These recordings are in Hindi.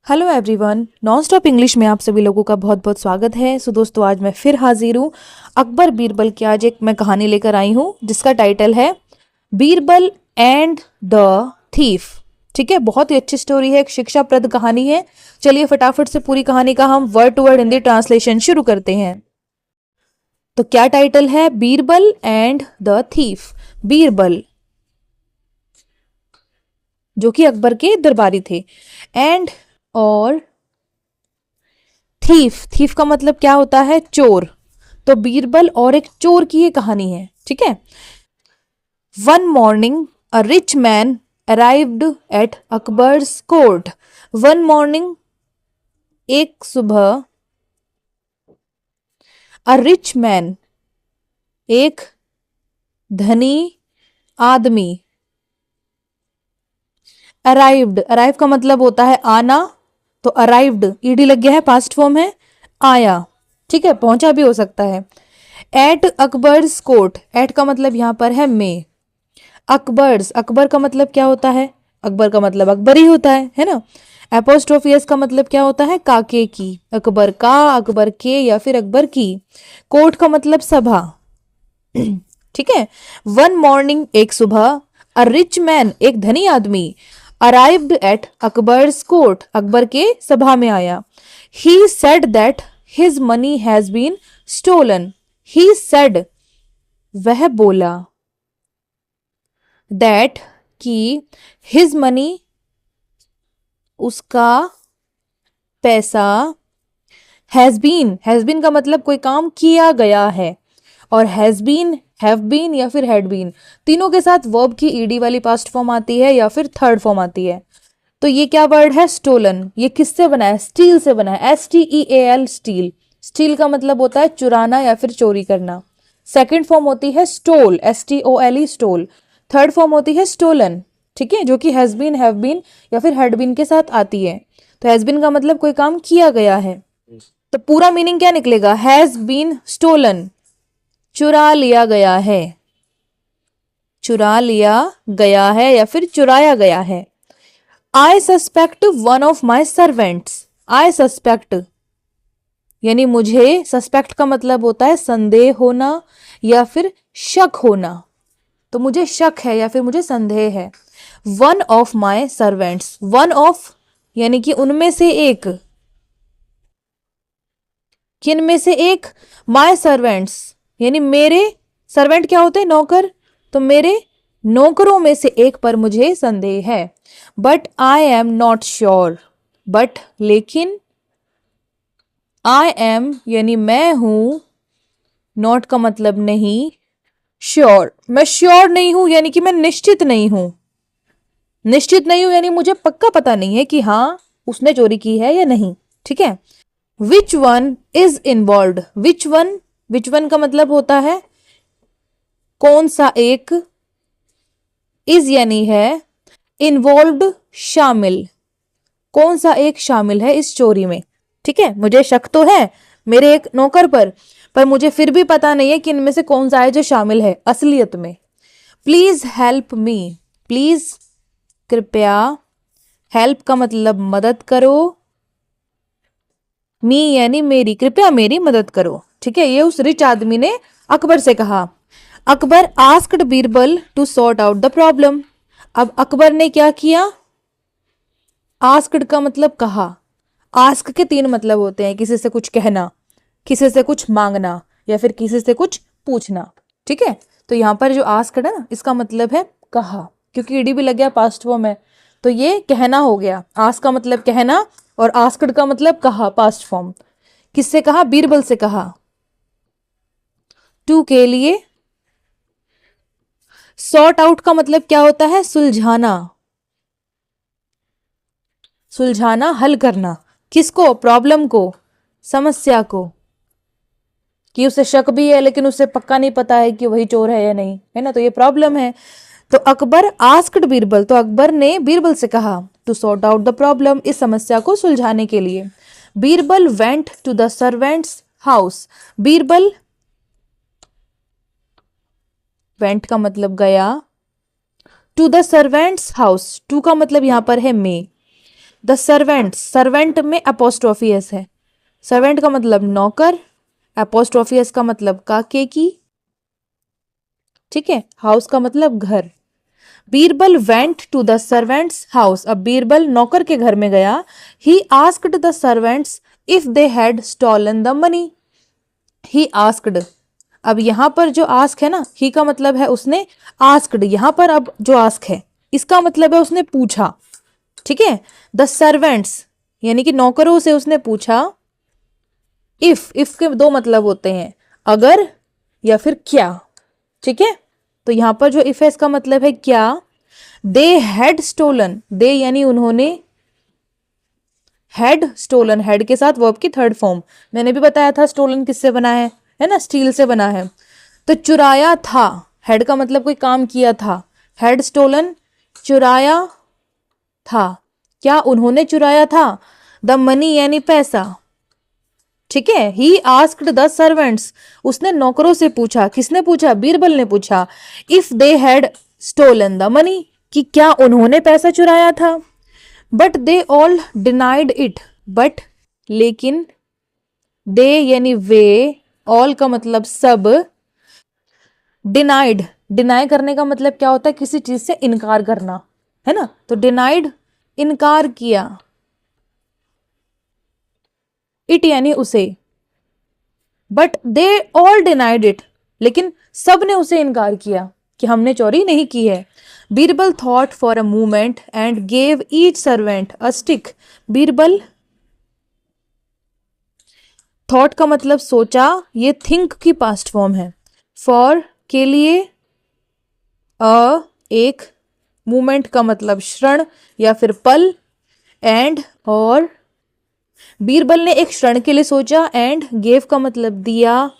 Hello everyone, non stop English में आप सभी लोगों का बहुत बहुत स्वागत है। दोस्तों, आज मैं फिर हाजिर हूँ अकबर बीरबल की। आज एक मैं कहानी लेकर आई हूँ जिसका टाइटल है बीरबल एंड द थीफ। ठीक है, बहुत ही अच्छी स्टोरी है, एक शिक्षाप्रद कहानी है। चलिए फटाफट से पूरी कहानी का हम word to word Hindi translation शुरू करते हैं। तो क्या टाइटल है? Birbal and the thief. Birbal जो कि अकबर के दरबारी थे, एंड और थीफ। थीफ का मतलब क्या होता है? चोर। तो बीरबल और एक चोर की ये कहानी है। ठीक है। One morning a rich man arrived at Akbar's court. One morning, एक सुबह, अ रिच मैन, एक धनी आदमी, अराइव्ड, अराइव का मतलब होता है आना, तो अराइव्ड ईडी लग गया है, पास्ट फॉर्म है, आया। ठीक है, पहुंचा भी हो सकता है। एट अकबर्स कोर्ट, एट का मतलब यहां पर है में। अकबर्स, अकबर का मतलब क्या होता है? अकबर का मतलब अकबर ही होता है ना। एपोस्ट्रोफी एस का मतलब क्या होता है? काके की। अकबर का, अकबर के या फिर अकबर की। कोर्ट का मतलब सभा। ठीक है। वन मॉर्निंग, एक सुबह, अ रिच मैन, एक धनी आदमी, arrived at Akbar's court, Akbar के सभा में आया। He said that his money has been stolen. He said, वह बोला, दैट कि हिज मनी, उसका पैसा, हैज बीन का मतलब कोई काम किया गया है, और हैज बीन, हैव बीन या फिर हैड बीन, तीनों के साथ वर्ब की ईडी वाली पास्ट फॉर्म आती है या फिर थर्ड फॉर्म आती है। तो ये क्या वर्ड है? स्टोलन। ये किससे बना है? स्टील से बना है, STEAL, स्टील। स्टील का मतलब होता है चुराना या फिर चोरी करना। सेकंड फॉर्म होती है stole, STOLE, stole. Third form होती है स्टोलन। ठीक है, जो कि हैज बीन, हैव बीन या फिर हैड बीन के साथ आती है। तो हैज बीन का मतलब कोई काम किया गया है। तो पूरा मीनिंग क्या निकलेगा? हैज बीन स्टोलन, चुरा लिया गया है, चुरा लिया गया है या फिर चुराया गया है। I suspect one of my servants. I suspect यानी मुझे, सस्पेक्ट का मतलब होता है संदेह होना या फिर शक होना। तो मुझे शक है या फिर मुझे संदेह है। One of my servants, one of यानी कि उनमें से एक, किन में से एक? माई सर्वेंट्स यानी मेरे, सर्वेंट क्या होते हैं? नौकर। तो मेरे नौकरों में से एक पर मुझे संदेह है। But I am not sure, but लेकिन, आई एम यानी मैं हूं, नॉट का मतलब नहीं, श्योर मैं श्योर नहीं हूं यानी कि मैं निश्चित नहीं हूं। निश्चित नहीं हूं यानी मुझे पक्का पता नहीं है कि हाँ उसने चोरी की है या नहीं। ठीक है। Which one is involve. Which one का मतलब होता है कौन सा एक, इज यानी है, इन्वॉल्व शामिल, कौन सा एक शामिल है इस चोरी में। ठीक है, मुझे शक तो है मेरे एक नौकर पर मुझे फिर भी पता नहीं है कि इनमें से कौन सा है जो शामिल है असलियत में। प्लीज हेल्प मी, प्लीज कृपया, हेल्प का मतलब मदद करो, मी यानी मेरी, कृपया मेरी मदद करो। ठीक है, ये उस रिच आदमी ने अकबर से कहा। Akbar asked Birbal to sort out the problem. अब अकबर ने क्या किया? आस्क्ड का मतलब कहा। आस्क के तीन मतलब होते हैं, किसी से कुछ कहना, किसी से कुछ मांगना या फिर किसी से कुछ पूछना। ठीक है, तो यहां पर जो आस्क्ड है ना, इसका मतलब है कहा, क्योंकि ईडी भी लग गया, पास्ट फॉर्म है, तो ये कहना हो गया। आस्क का मतलब कहना और आस्क्ड का मतलब कहा, पास्ट फॉर्म। किससे कहा? बीरबल से कहा। टू के लिए। सॉर्ट आउट का मतलब क्या होता है? सुलझाना, सुलझाना, हल करना। किसको? प्रॉब्लम को, समस्या को। कि उसे शक भी है लेकिन उसे पक्का नहीं पता है कि वही चोर है या नहीं, है ना, तो ये प्रॉब्लम है। तो अकबर आस्क्ड बीरबल, तो अकबर ने बीरबल से कहा to sort out the problem, इस समस्या को सुलझाने के लिए। Birbal went to the servant's house. Birbal, went का मतलब गया, to the servant's house, to का मतलब यहां पर है में। द सर्वेंट्स, सर्वेंट में अपोस्ट्रोफी एस है, सर्वेंट का मतलब नौकर, अपोस्ट्रोफी एस का मतलब काके की, ठीक है। हाउस का मतलब घर। Birbal went to the servant's house, अब बीरबल नौकर के घर में गया। He asked the servants if they had stolen the money, he asked, अब यहां पर जो आस्क है ना, ही का मतलब है उसने, आस्क्ड यहां पर अब जो आस्क है इसका मतलब है उसने पूछा, ठीक है। द सर्वेंट्स यानी कि नौकरों से उसने पूछा। इफ के दो मतलब होते हैं, अगर या फिर क्या, ठीक है। तो यहां पर जो इफ है इसका मतलब है क्या। दे हैड स्टोलन, दे यानी उन्होंने, हैड स्टोलन, हैड के साथ वर्ब की थर्ड फॉर्म, मैंने भी बताया था स्टोलन किससे बना है ना, स्टील से बना है। तो चुराया था, हैड का मतलब कोई काम किया था, हैड स्टोलन चुराया था, क्या उन्होंने चुराया था। द मनी यानी पैसा, ठीक है। ही आस्क्ड द सर्वेंट्स, उसने नौकरों से पूछा, किसने पूछा, बीरबल ने पूछा। If they had stolen the money, कि क्या उन्होंने पैसा चुराया था। But they all denied it, but लेकिन, दे यानी वे, ऑल का मतलब सब, डिनाइड, डिनाई करने का मतलब क्या होता है, किसी चीज से इनकार करना, है ना। तो डिनाइड इनकार किया, इट यानी उसे। But they all denied it, लेकिन सब ने उसे इनकार किया कि हमने चोरी नहीं की है। Birbal thought for a moment and gave each servant a stick, Birbal, thought का मतलब सोचा, ये थिंक की पास्ट फॉर्म है। फॉर के लिए, अ एक, मोमेंट का मतलब क्षण या फिर पल, एंड और, बीरबल ने एक क्षण के लिए सोचा, एंड गेव का मतलब दिया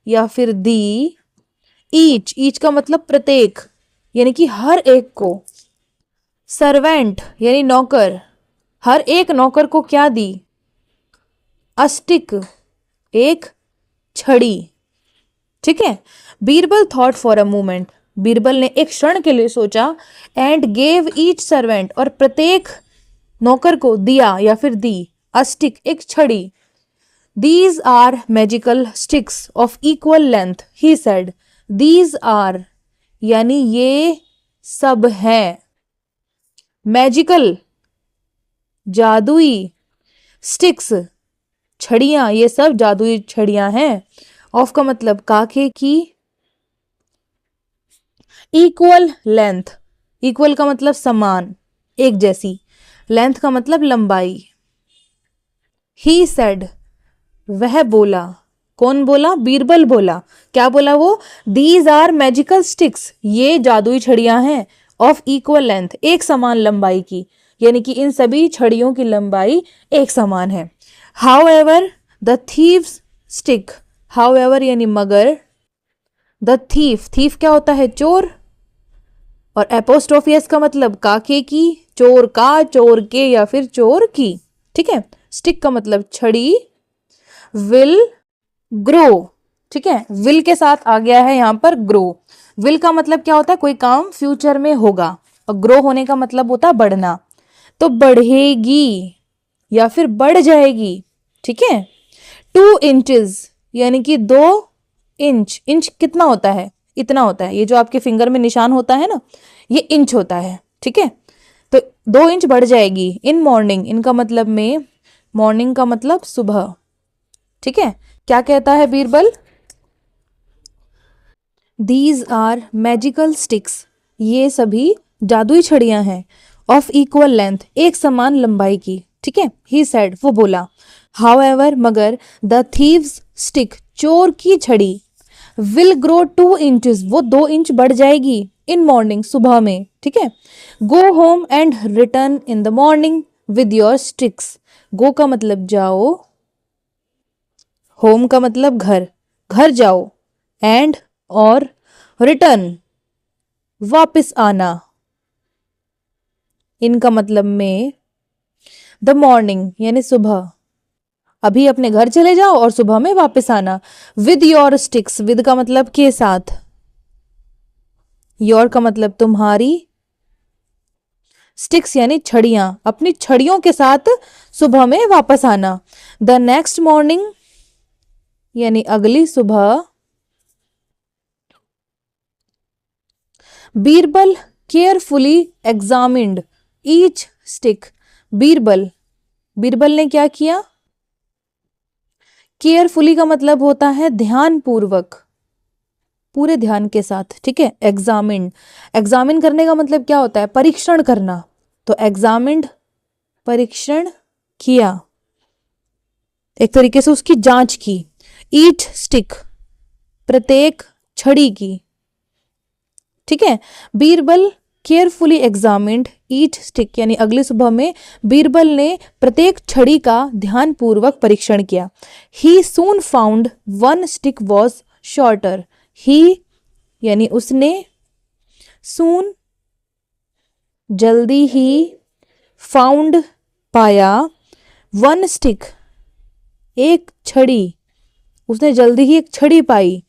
या फिर दी, ईच का मतलब प्रत्येक यानी कि हर एक को, सर्वेंट यानी नौकर, हर एक नौकर को क्या दी, अस्टिक एक छड़ी, ठीक है। Birbal thought for a moment, Birbal ने एक क्षण के लिए सोचा, एंड गेव ईच सर्वेंट और प्रत्येक नौकर को दिया या फिर दी, अस्टिक एक छड़ी। These are magical sticks of equal length, he said. These are यानी ये सब है, मैजिकल जादुई, स्टिक्स छड़ियां, ये सब जादुई छड़ियां हैं। ऑफ का मतलब काके की, इक्वल लेंथ, इक्वल का मतलब समान, एक जैसी, लेंथ का मतलब लंबाई। ही सेड वह बोला, कौन बोला, बीरबल बोला, क्या बोला वो, दीज आर मैजिकल स्टिक्स, ये जादुई छड़ियां हैं, ऑफ इक्वल लेंथ एक समान लंबाई की, यानी कि इन सभी छड़ियों की लंबाई एक समान है। How ever the thieves stick, how ever यानी मगर, द थीफ, थीफ क्या होता है, चोर, और एपोस्ट्रोफियस का मतलब काके की, चोर का, चोर के या फिर चोर की, ठीक है। स्टिक का मतलब छड़ी, विल ग्रो, ठीक है, विल के साथ आ गया है यहां पर ग्रो। विल का मतलब क्या होता है, कोई काम फ्यूचर में होगा, और ग्रो होने का मतलब होता है बढ़ना, तो बढ़ेगी या फिर बढ़ जाएगी, ठीक है। 2 इंचेस यानी कि 2 इंच, इंच कितना होता है, इतना होता है, ये जो आपके फिंगर में निशान होता है ना, ये इंच होता है, ठीक है। तो 2 इंच बढ़ जाएगी। इन मॉर्निंग, इनका मतलब में, मॉर्निंग का मतलब सुबह, ठीक है। क्या कहता है Birbal, these are magical sticks, ये सभी जादुई छड़ियां हैं, ऑफ इक्वल लेंथ एक समान लंबाई की, ठीक है। ही सेड वो बोला, हाउ एवर मगर, द थीव्स स्टिक चोर की छड़ी, विल ग्रो 2 इंचेस वो 2 इंच बढ़ जाएगी, इन मॉर्निंग सुबह में, ठीक है। Go home and return in the morning with your sticks, go का मतलब जाओ, होम का मतलब घर, घर जाओ, एंड और रिटर्न वापस आना, इनका मतलब में, द मॉर्निंग यानी सुबह, अभी अपने घर चले जाओ और सुबह में वापस आना। विद योर स्टिक्स, विद का मतलब के साथ, योर का मतलब तुम्हारी, स्टिक्स यानी छड़ियां, अपनी छड़ियों के साथ सुबह में वापस आना। द नेक्स्ट मॉर्निंग यानी अगली सुबह, Birbal carefully examined each stick. Birbal, Birbal ने क्या किया? केयरफुली का मतलब होता है ध्यान पूर्वक, पूरे ध्यान के साथ, ठीक है। एग्जामिन, एग्जामिन करने का मतलब क्या होता है? परीक्षण करना। तो एग्जामिन्ड, परीक्षण किया, एक तरीके से उसकी जांच की। ईच स्टिक, प्रत्येक छड़ी की, ठीक है। Birbal carefully examined each stick यानी अगली सुबह में बीरबल ने प्रत्येक छड़ी का ध्यानपूर्वक परीक्षण किया। He soon found one stick was shorter. He यानी उसने, सून जल्दी ही, फाउंड पाया, वन स्टिक एक छड़ी, उसने जल्दी ही एक छड़ी पाई।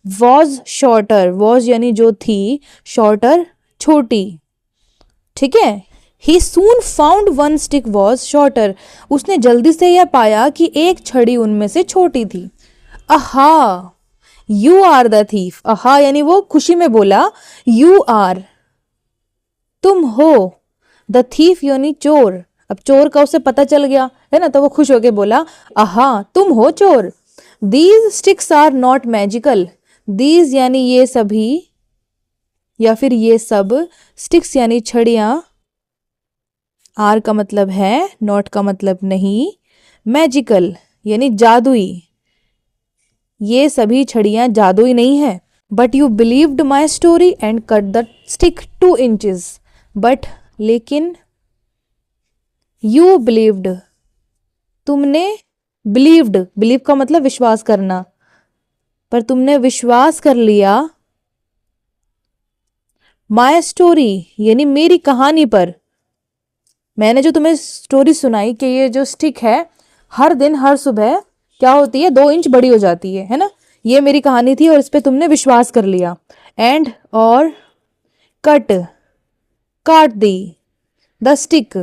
वॉज शॉर्टर, वॉज यानी जो थी, शॉर्टर छोटी, ठीक है। He soon found one stick was shorter, उसने जल्दी से यह पाया कि एक छड़ी उनमें से छोटी थी। आहा, यू आर द थीफ। आहा यानी वो खुशी में बोला, यू आर, तुम हो, द थीफ यानी चोर। अब चोर का उसे पता चल गया है ना, तो वो खुश होके बोला, आहा तुम हो चोर। These sticks are not magical. These यानी ये सभी या फिर ये सब, स्टिक्स यानी छड़ियां, आर का मतलब है, नॉट का मतलब नहीं, मैजिकल यानी जादुई, ये सभी छड़ियां जादुई नहीं है। But you believed my story and cut the stick 2 inches. But लेकिन, यू बिलीव्ड, तुमने, बिलीव्ड, बिलीव का मतलब विश्वास करना, पर तुमने विश्वास कर लिया, माई स्टोरी यानी मेरी कहानी पर। मैंने जो तुम्हें स्टोरी सुनाई कि ये जो स्टिक है हर दिन हर सुबह क्या होती है, 2 इंच बड़ी हो जाती है ना, ये मेरी कहानी थी और इस पे तुमने विश्वास कर लिया। एंड और कट, काट दी, द स्टिक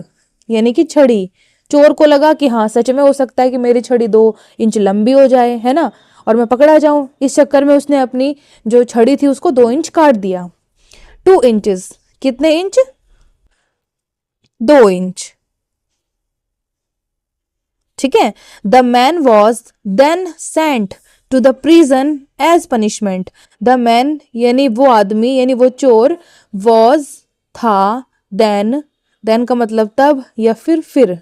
यानी कि छड़ी। चोर को लगा कि हाँ सच में हो सकता है कि मेरी छड़ी 2 इंच लंबी हो जाए, है ना, और मैं पकड़ा जाऊं। इस चक्कर में उसने अपनी जो छड़ी थी उसको 2 इंच काट दिया। 2 इंचेस, कितने इंच? 2 इंच, ठीक है। The man was then sent to the prison as punishment. The man यानी वो आदमी यानी वो चोर, वॉज था, देन, देन का मतलब तब या फिर,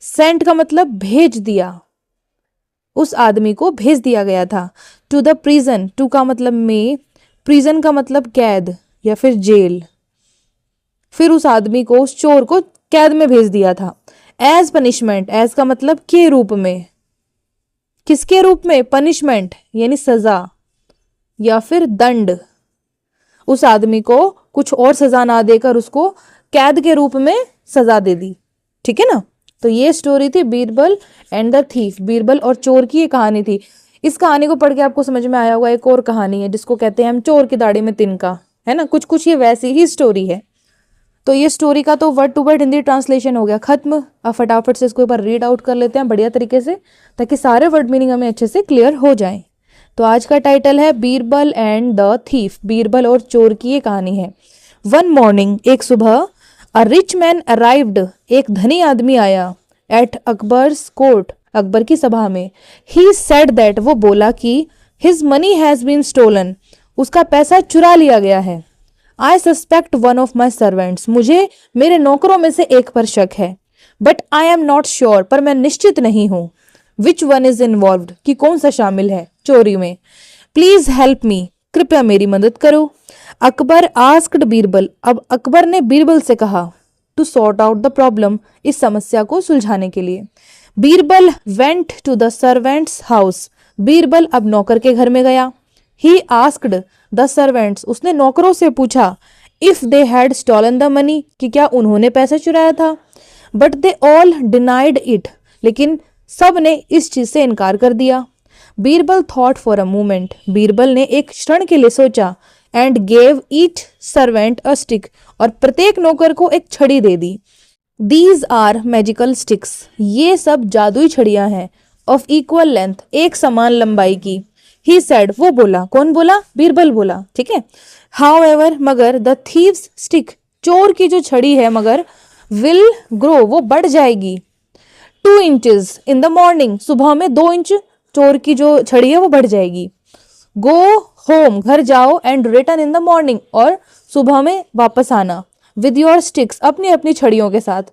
सेंट का मतलब भेज दिया, उस आदमी को भेज दिया गया था। टू द प्रिजन, टू का मतलब में, प्रिजन का मतलब कैद या फिर जेल, फिर उस आदमी को, उस चोर को कैद में भेज दिया था। एज पनिशमेंट, एज का मतलब के रूप में, किसके रूप में? पनिशमेंट यानी सजा या फिर दंड। उस आदमी को कुछ और सजा ना देकर उसको कैद के रूप में सजा दे दी, ठीक है ना। तो ये स्टोरी थी Birbal and the thief, Birbal और चोर की ये कहानी थी। इस कहानी को पढ़ के आपको समझ में आया होगा एक और कहानी है जिसको कहते हैं हम चोर की दाढ़ी में तिनका, है ना, कुछ कुछ ये वैसी ही स्टोरी है। तो ये स्टोरी का तो word to word Hindi translation हो गया खत्म। अब फटाफट से इसको एक बार रीड आउट कर लेते हैं बढ़िया तरीके से, ताकि सारे वर्ड मीनिंग हमें अच्छे से क्लियर हो जाएं। तो आज का टाइटल है Birbal and the thief, Birbal और चोर की ये कहानी है। वन मॉर्निंग, एक सुबह, अ रिच मैन अराइव्ड, एक धनी आदमी आया, एट अकबर्स कोर्ट, अकबर की सभा में। ही सेड दैट, वो बोला कि his money has been stolen, उसका पैसा चुरा लिया गया है। I suspect one of my servants, मुझे मेरे नौकरों में से एक पर शक है। But I am not sure, पर मैं निश्चित नहीं हूं। विच वन इज इन्वॉल्व्ड, कि कौन सा शामिल है चोरी में। प्लीज हेल्प मी, कृपया मेरी मदद करो। अकबर आस्क्ड बीरबल, अब अकबर ने बीरबल से कहा, to sort out the problem, इस समस्या को सुलझाने के लिए। Birbal went to the servant's house, Birbal अब नौकर के घर में गया। ही आस्क्ड द सर्वेंट्स, उसने नौकरों से पूछा, if they had stolen the money, कि क्या उन्होंने पैसा चुराया था। But they all denied it, लेकिन सब ने इस चीज से इनकार कर दिया। Birbal thought for a moment, Birbal ने एक क्षण के लिए सोचा। And gave each servant a stick, और प्रत्येक नौकर को एक छड़ी दे दी। दीज आर मैजिकल स्टिक्स, ये सब जादुई छड़ियां हैं। ऑफ इक्वल लेंथ, एक समान लंबाई की। ही सेड, वो बोला, कौन बोला? बीरबल बोला, ठीक है। हाउ एवर, मगर, द थीव्स स्टिक, चोर की जो छड़ी है मगर, विल ग्रो, वो बढ़ जाएगी। 2 इंचेस इन द मॉर्निंग, सुबह में 2 इंच चोर की जो छड़ी है वो बढ़ जाएगी। गो होम, घर जाओ, and return in the morning, और सुबह में वापस आना। विद योर स्टिक्स, अपनी अपनी छड़ियों के साथ।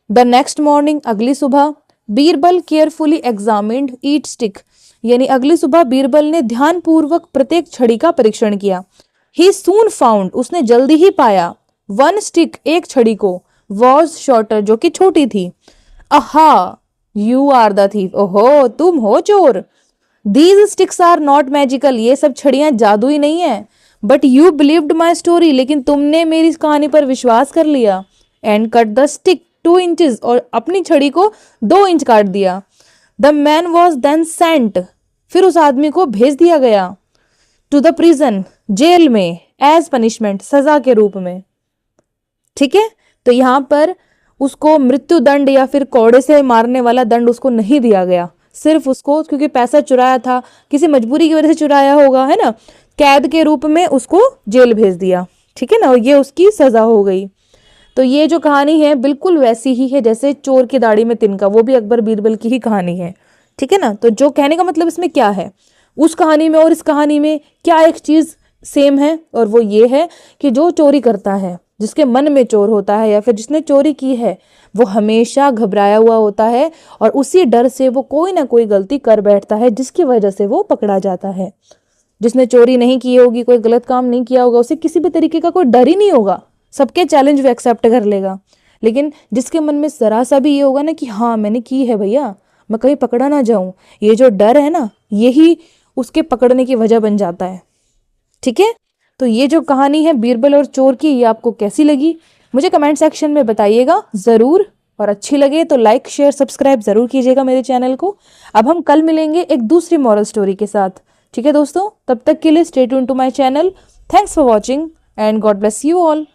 द नेक्स्ट मॉर्निंग, अगली सुबह, Birbal carefully examined each stick, यानी अगली सुबह बीरबल ने ध्यानपूर्वक प्रत्येक छड़ी का परीक्षण किया। ही सून फाउंड, उसने जल्दी ही पाया। 1 स्टिक, एक छड़ी को, वॉज शॉर्टर, जो कि छोटी थी। अहा, यू आर द थीफ, ओहो तुम हो चोर। These sticks are not magical, ये सब छड़ियां जादुई नहीं है। But you believed my story, लेकिन तुमने मेरी कहानी पर विश्वास कर लिया। And cut the stick 2 inches, और अपनी छड़ी को 2 इंच काट दिया। The man was then sent, फिर उस आदमी को भेज दिया गया। टू द प्रिजन, जेल में, एज पनिशमेंट, सजा के रूप में, ठीक है। तो यहां पर उसको मृत्यु दंड या फिर कोड़े से मारने वाला दंड उसको नहीं दिया गया, सिर्फ उसको, क्योंकि पैसा चुराया था, किसी मजबूरी की वजह से चुराया होगा, है ना, कैद के रूप में उसको जेल भेज दिया, ठीक है ना, और ये उसकी सजा हो गई। तो ये जो कहानी है बिल्कुल वैसी ही है जैसे चोर की दाढ़ी में तिनका, वो भी अकबर बीरबल की ही कहानी है, ठीक है ना। तो जो कहने का मतलब इसमें क्या है, उस कहानी में और इस कहानी में क्या एक चीज सेम है, और वो ये है कि जो चोरी करता है, जिसके मन में चोर होता है या फिर जिसने चोरी की है, वो हमेशा घबराया हुआ होता है, और उसी डर से वो कोई ना कोई गलती कर बैठता है, जिसकी वजह से वो पकड़ा जाता है। जिसने चोरी नहीं की होगी, कोई गलत काम नहीं किया होगा, उसे किसी भी तरीके का कोई डर ही नहीं होगा, सबके चैलेंज वो एक्सेप्ट कर लेगा। लेकिन जिसके मन में जरा सा भी ये होगा ना कि हाँ मैंने की है भैया, मैं कहीं पकड़ा ना जाऊं, ये जो डर है ना, यही उसके पकड़ने की वजह बन जाता है, ठीक है। तो ये जो कहानी है बीरबल और चोर की, ये आपको कैसी लगी मुझे कमेंट सेक्शन में बताइएगा ज़रूर, और अच्छी लगे तो लाइक शेयर सब्सक्राइब ज़रूर कीजिएगा मेरे चैनल को। अब हम कल मिलेंगे एक दूसरी मॉरल स्टोरी के साथ, ठीक है दोस्तों। तब तक के लिए stay tune to my channel. Thanks for watching and God bless you all.